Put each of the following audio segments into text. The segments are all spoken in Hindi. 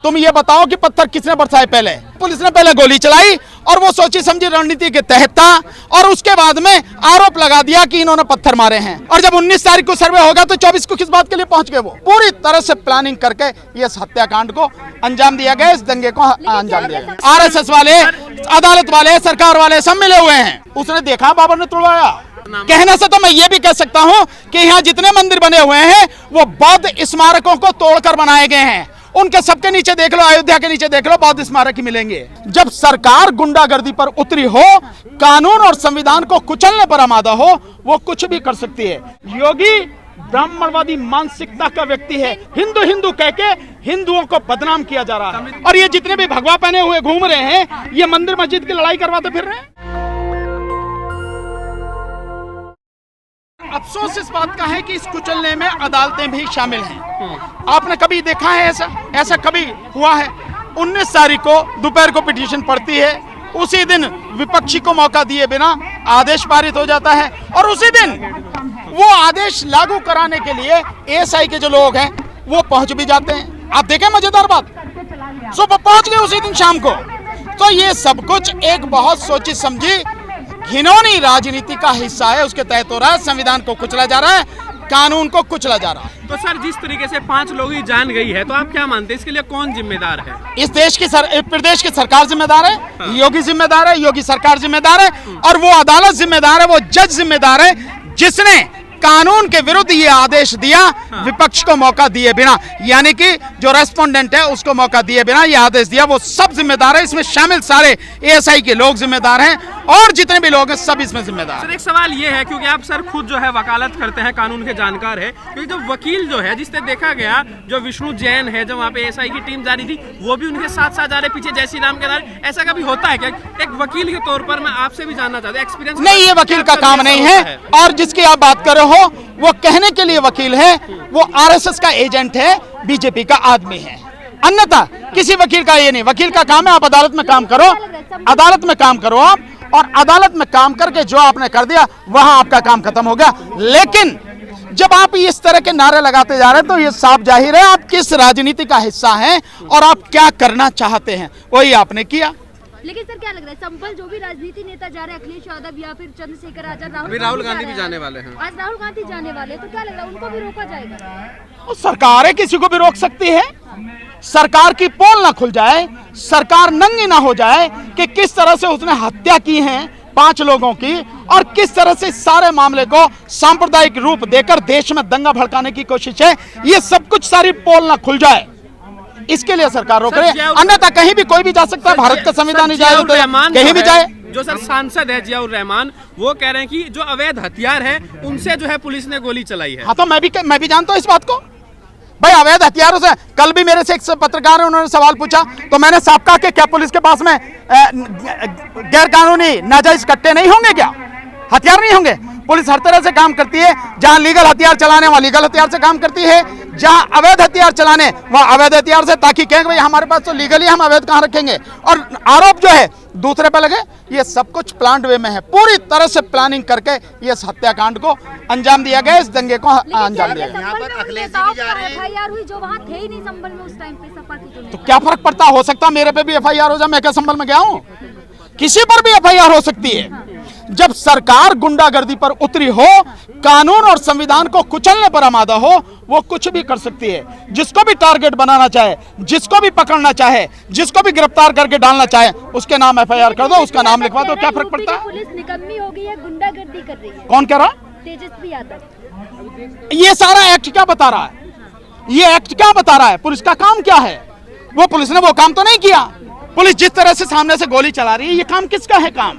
तुम ये बताओ कि पत्थर किसने बरसाए? पहले पुलिस ने पहले गोली चलाई और वो सोची समझी रणनीति के तहत था, और उसके बाद में आरोप लगा दिया कि इन्होंने पत्थर मारे हैं। और जब 19 तारीख को सर्वे होगा तो 24 को किस बात के लिए पहुंच गए? वो पूरी तरह से प्लानिंग करके ये हत्याकांड को अंजाम दिया गया, इस दंगे को अंजाम दिया गया। आरएसएस वाले, अदालत वाले, सरकार वाले सब मिले हुए हैं। उसने देखा बाबर ने तोड़वाया। कहने से तो मैं ये भी कह सकता हूं कि यहाँ जितने मंदिर बने हुए हैं वो बौद्ध स्मारकों को तोड़कर बनाए गए हैं। उनके सबके नीचे देख लो, अयोध्या के नीचे देख लो, बौद्ध स्मारक ही मिलेंगे। जब सरकार गुंडागर्दी पर उतरी हो, कानून और संविधान को कुचलने पर आमादा हो, वो कुछ भी कर सकती है। योगी ब्राह्मणवादी मानसिकता का व्यक्ति है। हिंदू हिंदू कह के हिंदुओं को बदनाम किया जा रहा है, और ये जितने भी भगवा पहने हुए घूम रहे हैं, ये मंदिर मस्जिद की लड़ाई करवाते फिर रहे हैं। अफसोस इस बात का है कि इस कुचलने में अदालतें भी शामिल हैं। आपने कभी देखा है ऐसा कभी हुआ है? 19 तारीख को दोपहर को पिटीशन पड़ती है, उसी दिन विपक्षी को मौका दिए बिना आदेश पारित हो जाता है, और उसी दिन वो आदेश लागू कराने के लिए एएसआई के जो लोग हैं वो पहुंच भी जाते हैं। आप देखें मजेदार बात, सुबह पहुंच गए उसी दिन शाम को। तो ये सब कुछ एक बहुत सोची समझी घिनौनी राजनीति का हिस्सा है, उसके तहत हो रहा है। संविधान को कुचला जा रहा है, कानून को कुचला जा रहा है। तो सर, जिस तरीके से 5 लोगों की जान गई है, तो आप क्या मानते हैं इसके लिए कौन जिम्मेदार है? इस देश की प्रदेश की सरकार जिम्मेदार है, हाँ। योगी जिम्मेदार है, योगी सरकार जिम्मेदार है, और वो अदालत जिम्मेदार है, वो जज जिम्मेदार है जिसने कानून के विरुद्ध ये आदेश दिया, हाँ। विपक्ष को मौका दिए बिना, यानी कि जो रेस्पोंडेंट है उसको मौका दिए बिना ये आदेश दिया, वो सब जिम्मेदार है। इसमें शामिल सारे एएसआई के लोग जिम्मेदार हैं, और जितने भी लोग हैं सब इसमें जिम्मेदार। सर, एक सवाल ये है, क्योंकि आप सर खुद जो है वकालत करते हैं, कानून के जानकार है, क्योंकि जो वकील जो है, जिससे देखा गया जो विष्णु जैन है, जब वहाँ पे एएसआई की टीम जा रही थी, वो भी उनके साथ साथ जा रहे, पीछे जय श्री राम के नारे। ऐसा कभी होता है क्या? एक वकील के तौर पर मैं आपसे भी जानना चाहता हूँ, एक्सपीरियंस नहीं, ये वकील का काम नहीं है। और जिसकी आप बात कर रहे हो वो कहने के लिए वकील है, वो आरएसएस का एजेंट है, बीजेपी का आदमी है। अन्यथा किसी वकील का ये नहीं। वकील का काम है आप अदालत में काम करो, अदालत में काम करो आप, और अदालत में काम करके जो आपने कर दिया वहां आपका काम खत्म हो गया। लेकिन जब आप इस तरह के नारे लगाते जा रहे हैं तो ये साफ जाहिर है आप किस राजनीति का हिस्सा हैं और आप क्या करना चाहते हैं, वही आपने किया। लेकिन सर क्या लग रहा है, संभल जो भी राजनीति नेता जा रहे हैं, अखिलेश यादव या फिर चंद्रशेखर आजाद, राहुल गांधी भी जाने वाले हैं, आज राहुल गांधी जाने वाले, तो क्या लग रहा है उनको भी रोका जाएगा? सरकार है, किसी को भी रोक सकती है। सरकार की पोल ना खुल जाए, सरकार नंगी ना हो जाए कि किस तरह से उसने हत्या की है 5 लोगों की, और किस तरह से सारे मामले को सांप्रदायिक रूप देकर देश में दंगा भड़काने की कोशिश है। ये सब कुछ सारी पोल ना खुल जाए, इसके लिए सरकार रोक रही है। अन्यथा कहीं भी कोई भी जा सकता है, भारत का संविधान ही जाए तो कहीं भी जाए। जो सर सांसद है जियाउर रहमान, वो कह रहे हैं कि जो अवैध हथियार है उनसे जो है पुलिस ने गोली चलाई है। हाँ, तो मैं भी जानता हूँ इस बात को भाई। अवैध हथियारों से कल भी मेरे से एक पत्रकार है, उन्होंने सवाल पूछा तो मैंने साफ कहा कि क्या पुलिस के पास में गैर कानूनी नाजायज कट्टे नहीं होंगे, क्या हथियार नहीं होंगे? पुलिस हर तरह से काम करती है। जहां लीगल हथियार चलाने वहां लीगल हथियार से काम करती है, जहां अवैध हथियार चलाने वहां अवैध हथियार से, ताकि कहेंगे भाई हमारे पास तो लीगली, हम अवैध कहां रखेंगे। और आरोप जो है दूसरे पे लगे, ये सब कुछ प्लान्ड वे में है। पूरी तरह से प्लानिंग करके ये हत्याकांड को अंजाम दिया गया, इस दंगे को अंजाम दिया गया। एफआईआर हुई जो वहाँ थे ही नहीं संभल में उस टाइम पे सपा की, तो क्या फर्क पड़ता? हो सकता मेरे पे भी एफआईआर हो जाए, मैं क्या संभल में गया हूँ? किसी पर भी एफआईआर हो सकती है। जब सरकार गुंडागर्दी पर उतरी हो, कानून और संविधान को कुचलने पर आमादा हो, वो कुछ भी कर सकती है। जिसको भी टारगेट बनाना चाहे, जिसको भी पकड़ना चाहे, जिसको भी गिरफ्तार करके डालना चाहे, उसके नाम एफआईआर कर दो, उसका नाम लिखवा दो, क्या फर्क पड़ता है? पुलिस निकम्मी हो गई है, गुंडागर्दी कर रही है। कौन कह रहा? तेजस्वी यादव। ये सारा एक्ट क्या बता रहा है? ये एक्ट क्या बता रहा है? पुलिस का काम क्या है? वो पुलिस ने वो काम तो नहीं किया। पुलिस जिस तरह से सामने से गोली चला रही है, ये काम किसका है? काम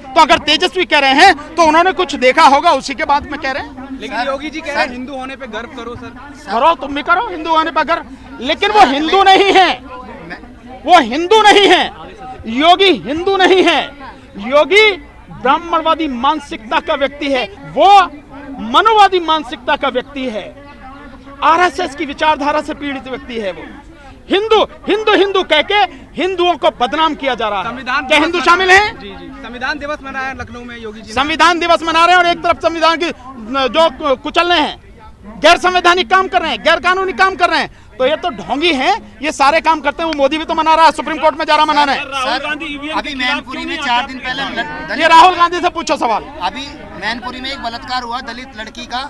तो अगर तेजस्वी कह रहे हैं तो उन्होंने कुछ देखा होगा, उसी के बाद में कह रहे हैं। लेकिन योगी जी कह रहे हैं हिंदू होने पे गर्व करो। सर करो, तुम भी करो हिंदू होने पर गर्व, लेकिन वो हिंदू नहीं है, वो हिंदू नहीं है। योगी हिंदू नहीं है, योगी ब्राह्मणवादी मानसिकता का व्यक्ति है, वो मनुवादी मानसिकता का व्यक्ति है, आरएसएस की विचारधारा से पीड़ित व्यक्ति है। वो हिंदू हिंदू हिंदू कह के हिंदुओं को बदनाम किया जा रहा है। क्या हिंदू शामिल हैं? जी जी, संविधान दिवस मनाया लखनऊ में योगी जी। संविधान दिवस मना रहे हैं, और एक तरफ संविधान की जो कुचलने हैं, गैर संवैधानिक काम कर रहे हैं, गैर कानूनी काम कर रहे हैं। तो ये तो ढोंगी हैं, ये सारे काम करते हैं। वो मोदी भी तो मना रहा है, सुप्रीम कोर्ट में जा रहा मनाने। सर, अभी मैनपुरी में 4 दिन पहले ये राहुल गांधी से पूछो सवाल। अभी मैनपुरी में एक बलात्कार हुआ दलित लड़की का,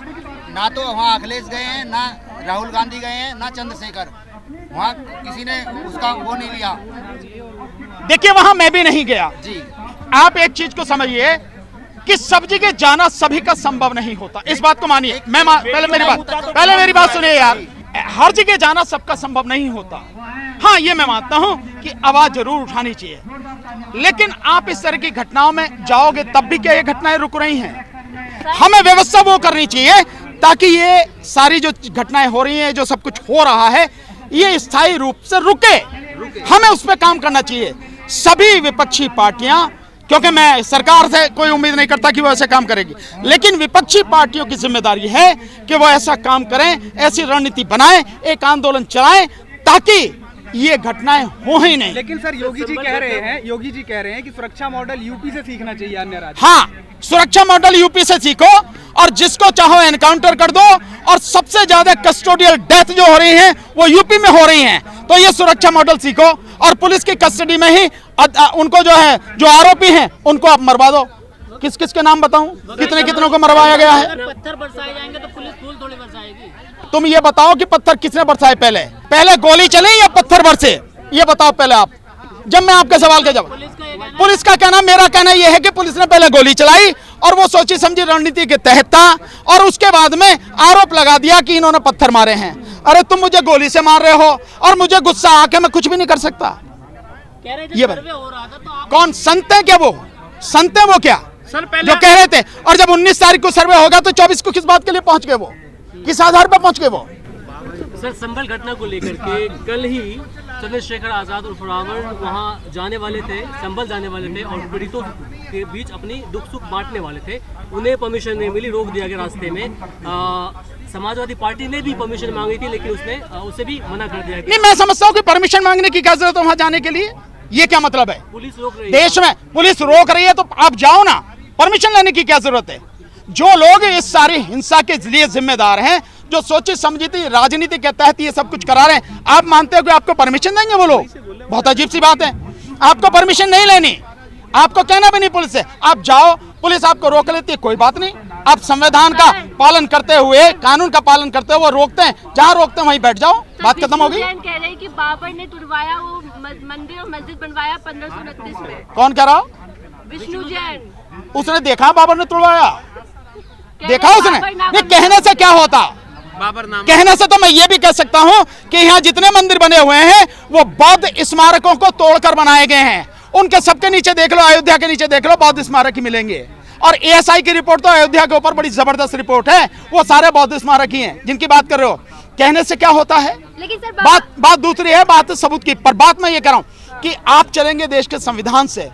ना तो वहाँ अखिलेश गए हैं, ना राहुल गांधी गए हैं, ना चंद्रशेखर, वहाँ किसी ने उसका वो नहीं लिया। देखिए वहां मैं भी नहीं गया जी। आप एक चीज को समझिए कि सब जगह जाना सभी का संभव नहीं होता, इस बात को मानिए। पहले मेरी बात सुनिए यार, हर जगह जाना सबका संभव नहीं होता। हाँ ये मैं मानता हूं कि आवाज जरूर उठानी चाहिए, लेकिन आप इस तरह की घटनाओं में जाओगे तब भी क्या ये घटनाएं रुक रही हैं? हमें व्यवस्था वो करनी चाहिए ताकि ये सारी जो घटनाएं हो रही हैं, जो सब कुछ हो रहा है, ये स्थायी रूप से रुके। हमें उस पर काम करना चाहिए। सभी विपक्षी पार्टियां, क्योंकि मैं सरकार से कोई उम्मीद नहीं करता कि वो ऐसे काम करेगी, लेकिन विपक्षी पार्टियों की जिम्मेदारी है कि वो ऐसा काम करें, ऐसी रणनीति बनाएं, एक आंदोलन चलाएं ताकि ये घटनाएं हो ही नहीं। लेकिन सर योगी जी कह रहे हैं कि सुरक्षा मॉडल यूपी से सीखना चाहिए अन्य राज्य। हाँ, सुरक्षा मॉडल यूपी से सीखो और जिसको चाहो एनकाउंटर कर दो, और सबसे ज्यादा कस्टोडियल डेथ जो हो रही है वो यूपी में हो रही हैं, तो ये सुरक्षा मॉडल सीखो और पुलिस की कस्टडी में ही उनको जो है, जो आरोपी हैं उनको आप मरवा दो। किस किस के नाम बताऊं, कितने कितनों को मरवाया गया है? पत्थर बरसाए जाएंगे तो पुलिस फूल थोड़ी बरसाएगी। तुम ये बताओ कि पत्थर किसने बरसाए? पहले गोली चले या पत्थर बरसे? ये बताओ पहले आप, जब मैं आपके सवाल का जवाब। पुलिस का कहना, मेरा कहना यह है कि पुलिस ने पहले गोली चलाई और वो सोची समझी रणनीति के तहत था, और उसके बाद में आरोप लगा दिया कि इन्होंने पत्थर मारे हैं। अरे तुम मुझे गोली से मार रहे हो और मुझे गुस्सा आके मैं कुछ भी नहीं कर सकता। ये सर्वे हो रहा था तो आप कौन संत है क्या? वो संत है वो क्या सर पहले जो कह रहे थे? और जब 19 तारीख को सर्वे होगा तो 24 को किस बात के लिए पहुंच गए? वो किस आधार पर पहुंच गए? वो सर संभल घटना को लेकर के कल ही चंद्रशेखर आजाद और रावण वहां जाने वाले थे, संभल जाने वाले थे और पीड़ितों के बीच अपनी दुख सुख बांटने वाले थे। उन्हें परमिशन नहीं मिली, रोक दिया गया रास्ते में। समाजवादी पार्टी ने भी परमिशन मांगी थी, लेकिन उसने उसे भी मना कर दिया। नहीं, मैं समझता हूँ कि परमिशन मांगने की क्या जरूरत है वहां जाने के लिए? ये क्या मतलब है? पुलिस रोक रही है। देश में पुलिस रोक रही है तो आप जाओ ना, परमिशन लेने की क्या जरूरत है? जो लोग इस सारी हिंसा के लिए जिम्मेदार हैं, जो सोची समझी थी राजनीति के तहत ये सब कुछ करा रहे हैं, आप मानते हो कि आपको परमिशन देंगे वो लोग? बहुत अजीब सी बात है। आपको परमिशन नहीं लेनी, आपको कहना भी नहीं पुलिस से, आप जाओ, पुलिस आपको रोक लेती है, कोई बात नहीं। आप संविधान का पालन करते हुए, कानून का पालन करते हुए वो रोकते हैं, जहाँ रोकते हैं वहीं बैठ जाओ, बात खत्म होगी। कह रहे हैं कि बाबर ने तुड़वाया वो मंदिर और मस्जिद बनवाया 1529 में। कौन कह रहा? विष्णु जैन। उसने देखा बाबर ने तुड़वाया? देखा उसने? नहीं, कहने से क्या होता? बाबर नाम कहने से तो मैं ये भी कह सकता हूं कि यहाँ जितने मंदिर बने हुए हैं वो बौद्ध स्मारकों को तोड़कर बनाए गए हैं। उनके सबके नीचे देख लो, अयोध्या के नीचे देख लो, बौद्ध स्मारक ही मिलेंगे। और एएसआई की रिपोर्ट तो अयोध्या के ऊपर बड़ी जबरदस्त रिपोर्ट है, वो सारे बौद्ध स्मारक ही हैं जिनकी बात कर रहे हो। कहने से क्या होता है? लेकिन सर बात दूसरी है, बात सबूत की। पर बात मैं ये कह रहा हूं कि आप चलेंगे देश के संविधान से,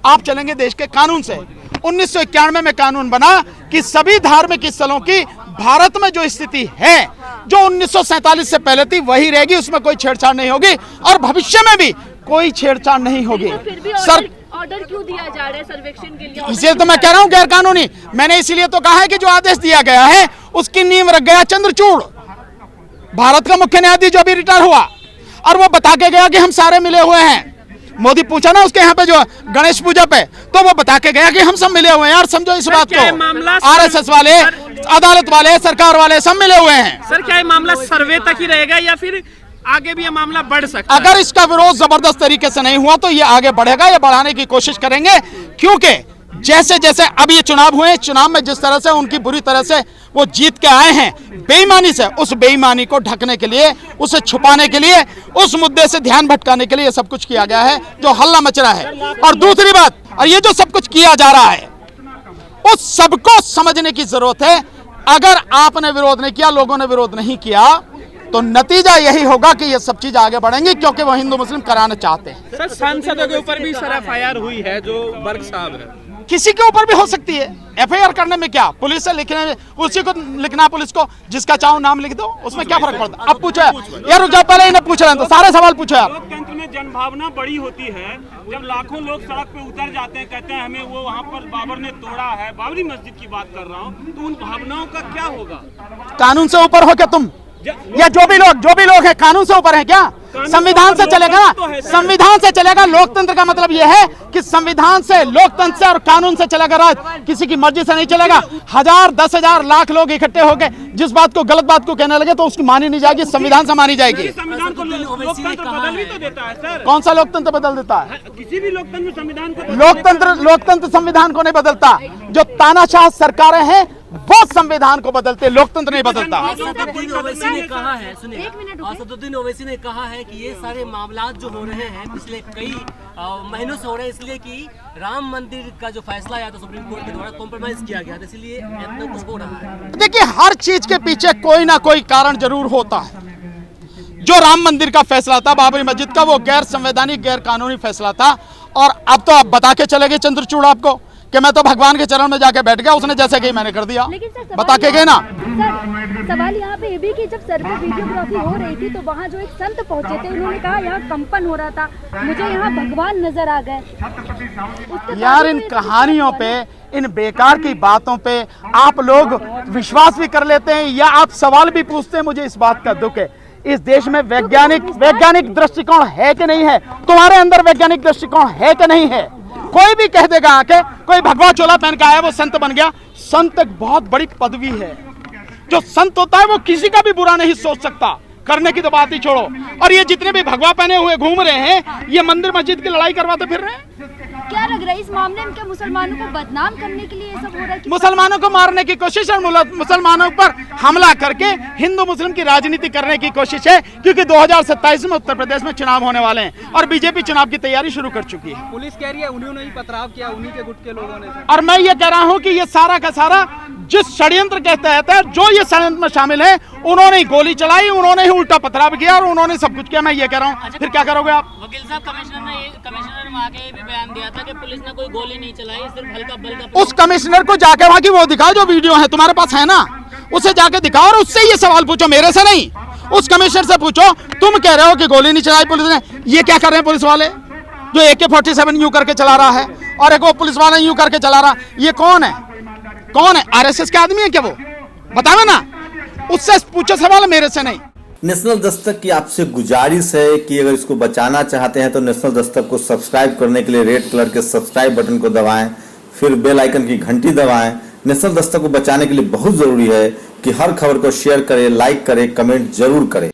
आप चलेंगे देश के कानून से। 1991 में कानून बना कि सभी धार्मिक स्थलों की भारत में जो स्थिति है, जो 1947 से पहले थी वही रहेगी, उसमें कोई छेड़छाड़ नहीं होगी और भविष्य में भी कोई छेड़छाड़ नहीं होगी। फिर भी सर ऑर्डर क्यों दिया जा रहा है सर्वेक्षण के लिए? इसीलिए तो मैं कह रहा हूं गैर कानूनी। मैंने इसीलिए तो कहा है कि जो आदेश दिया गया है उसकी नींव रख गया चंद्रचूड़, भारत का मुख्य न्यायाधीश जो अभी रिटायर हुआ, और वो बता के गया कि हम सारे मिले हुए हैं। मोदी पूछा ना उसके यहाँ पे जो गणेश पूजा पे, तो वो बता के गया कि हम सब मिले हुए हैं। यार समझो इस बात को, आरएसएस वाले, अदालत वाले, सरकार वाले सब मिले हुए हैं। सर क्या ये मामला सर्वे तक ही रहेगा या फिर आगे भी ये मामला बढ़ सकता है? अगर इसका विरोध जबरदस्त तरीके से नहीं हुआ तो ये आगे बढ़ेगा, ये बढ़ाने की कोशिश करेंगे, क्योंकि जैसे जैसे अब ये चुनाव हुए, चुनाव में जिस तरह से उनकी बुरी तरह से वो जीत के आए हैं बेईमानी से, उस बेईमानी को ढकने के लिए, उसे छुपाने के लिए, उस मुद्दे से ध्यान भटकाने के लिए सब कुछ किया गया है जो हल्ला मच रहा है। और दूसरी बात, और ये जो सब कुछ किया जा रहा है उस सबको समझने की जरूरत है। अगर आपने विरोध नहीं किया, लोगों ने विरोध नहीं किया, तो नतीजा यही होगा कि ये सब चीज आगे बढ़ेंगी, क्योंकि वो हिंदू मुस्लिम कराना चाहते हैं। सर सांसदों के ऊपर भी सर एफआईआर हुई है, जो बर्ग साहब है, किसी के ऊपर भी हो सकती है। एफआईआर करने में क्या, पुलिस से लिखने में, उसी को लिखना, पुलिस को जिसका चाहो नाम लिख दो, उसमें क्या फर्क पड़ता है? अब पूछो यार, रुक जाओ, पहले इन्हें पूछ रहे हैं तो सारे सवाल पूछो यार। लोकतंत्र में जनभावना बड़ी होती है। जब लाखों लोग सड़क पे उतर जाते हैं, कहते हैं हमें वो वहाँ पर बाबर ने तोड़ा है, बाबरी मस्जिद की बात कर रहा हूँ, तो उन भावनाओं का क्या होगा? कानून से ऊपर हो क्या तुम? या जो भी लोग हैं कानून से ऊपर है क्या? संविधान से चलेगा ना, संविधान से चलेगा। लोकतंत्र का मतलब यह है कि संविधान से, लोकतंत्र से और कानून से चलेगा राज, किसी की मर्जी से नहीं चलेगा। 1000, 10,000, लाख लोग इकट्ठे होकर जिस बात को, गलत बात को कहने लगे तो उसकी मानी नहीं जाएगी, संविधान से मानी जाएगी। संविधान को लोकतंत्र बदल भी तो देता है सर। कौन सा लोकतंत्र बदल देता है? किसी भी लोकतंत्र संविधान को लोकतंत्र संविधान को नहीं बदलता। जो तानाशाह सरकारें हैं वो संविधान को बदलते, लोकतंत्र नहीं बदलता। असदुद्दीन ओवैसी ने कहा है, सुनिए, असदुद्दीन ओवैसी ने कहा है कि ये सारे मामला जो हो रहे हैं पिछले कई महीनों से हो रहे हैं इसलिए कि राम मंदिर का जो फैसला आया था सुप्रीम कोर्ट के द्वारा कॉम्प्रोमाइज किया गया था, इसलिए इतना कुछ हो रहा है। देखिए, हर चीज के पीछे कोई ना कोई कारण जरूर होता है। जो राम मंदिर का फैसला था, बाबरी मस्जिद का, वो गैर संवैधानिक, गैर कानूनी फैसला था। और अब तो आप बता के चले गए चंद्रचूड़ आपको कि मैं तो भगवान के चरण में जाके बैठ गया, उसने जैसे कि मैंने कर दिया। बता के गए ना। सर, सवाल यहाँ पे ये भी कि जब सर पे वीडियोग्राफी हो रही थी तो वहाँ जो एक संत पहुँचे थे, उन्होंने कहा यहाँ कंपन हो रहा था, मुझे यहाँ भगवान नजर आ गए। यार, इन कहानियों पे, इन बेकार की बातों पे आप लोग विश्वास भी कर लेते हैं या आप सवाल भी पूछते हैं। मुझे इस बात का दुख है। इस देश में वैज्ञानिक दृष्टिकोण है कि नहीं है? तुम्हारे अंदर वैज्ञानिक दृष्टिकोण है कि नहीं है? कोई भी कह देगा आके, कोई भगवा चोला पहन के आया वो संत बन गया। संत एक बहुत बड़ी पदवी है। जो संत होता है वो किसी का भी बुरा नहीं सोच सकता, करने की तो बात ही छोड़ो। और ये जितने भी भगवा पहने हुए घूम रहे हैं, ये मंदिर मस्जिद की लड़ाई करवाते फिर रहे हैं। क्या लग रहा है इस मामले में, क्या मुसलमानों को बदनाम करने के लिए ये सब हो रहा है? मुसलमानों को मारने की कोशिश और मुसलमानों पर हमला करके हिंदू मुस्लिम की राजनीति करने की कोशिश है, क्योंकि 2027 में उत्तर प्रदेश में चुनाव होने वाले हैं और बीजेपी चुनाव की तैयारी शुरू कर चुकी है। पुलिस कह रही है उन्होंने ही पथराव किया, उन्हीं के गुट के लोगों ने। और मैं ये कह रहा हूं कि ये सारा का सारा जिस षड्यंत्र के तहत है, जो ये षड्यंत्र में शामिल है, उन्होंने ही गोली चलाई, उन्होंने ही उल्टा पथराव किया और उन्होंने सब कुछ किया। मैं ये कह रहा हूँ, फिर क्या करोगे आप? वकील साहब, कमिश्नर ने वहाँ के भी बयान दिया था कि पुलिस ने कोई गोली नहीं चलाई, सिर्फ हल्का बल्का। उस कमिश्नर को जाके वहां की वो दिखाओ जो वीडियो है, तुम्हारे पास है ना, उसे जाके दिखाओ और उससे ये सवाल पूछो, मेरे से नहीं। उस कमिश्नर से पूछो, तुम कह रहे हो कि गोली नहीं चलाई पुलिस ने, ये क्या कर रहे हैं पुलिस वाले? जो AK-47 यूं करके चला रहा है और एक वो पुलिस वाला यूं करके चला रहा, ये कौन है? कौन है? RSS के आदमी है क्या वो? बताओ ना, उससे पूछो सवाल, मेरे से नहीं। नेशनल दस्तक की आपसे गुजारिश है कि अगर इसको बचाना चाहते हैं तो नेशनल दस्तक को सब्सक्राइब करने के लिए रेड कलर के सब्सक्राइब बटन को दबाएं, फिर बेल आइकन की घंटी दबाएं। नेशनल दस्तक को बचाने के लिए बहुत जरूरी है कि हर खबर को शेयर करें, लाइक करें, कमेंट जरूर करें।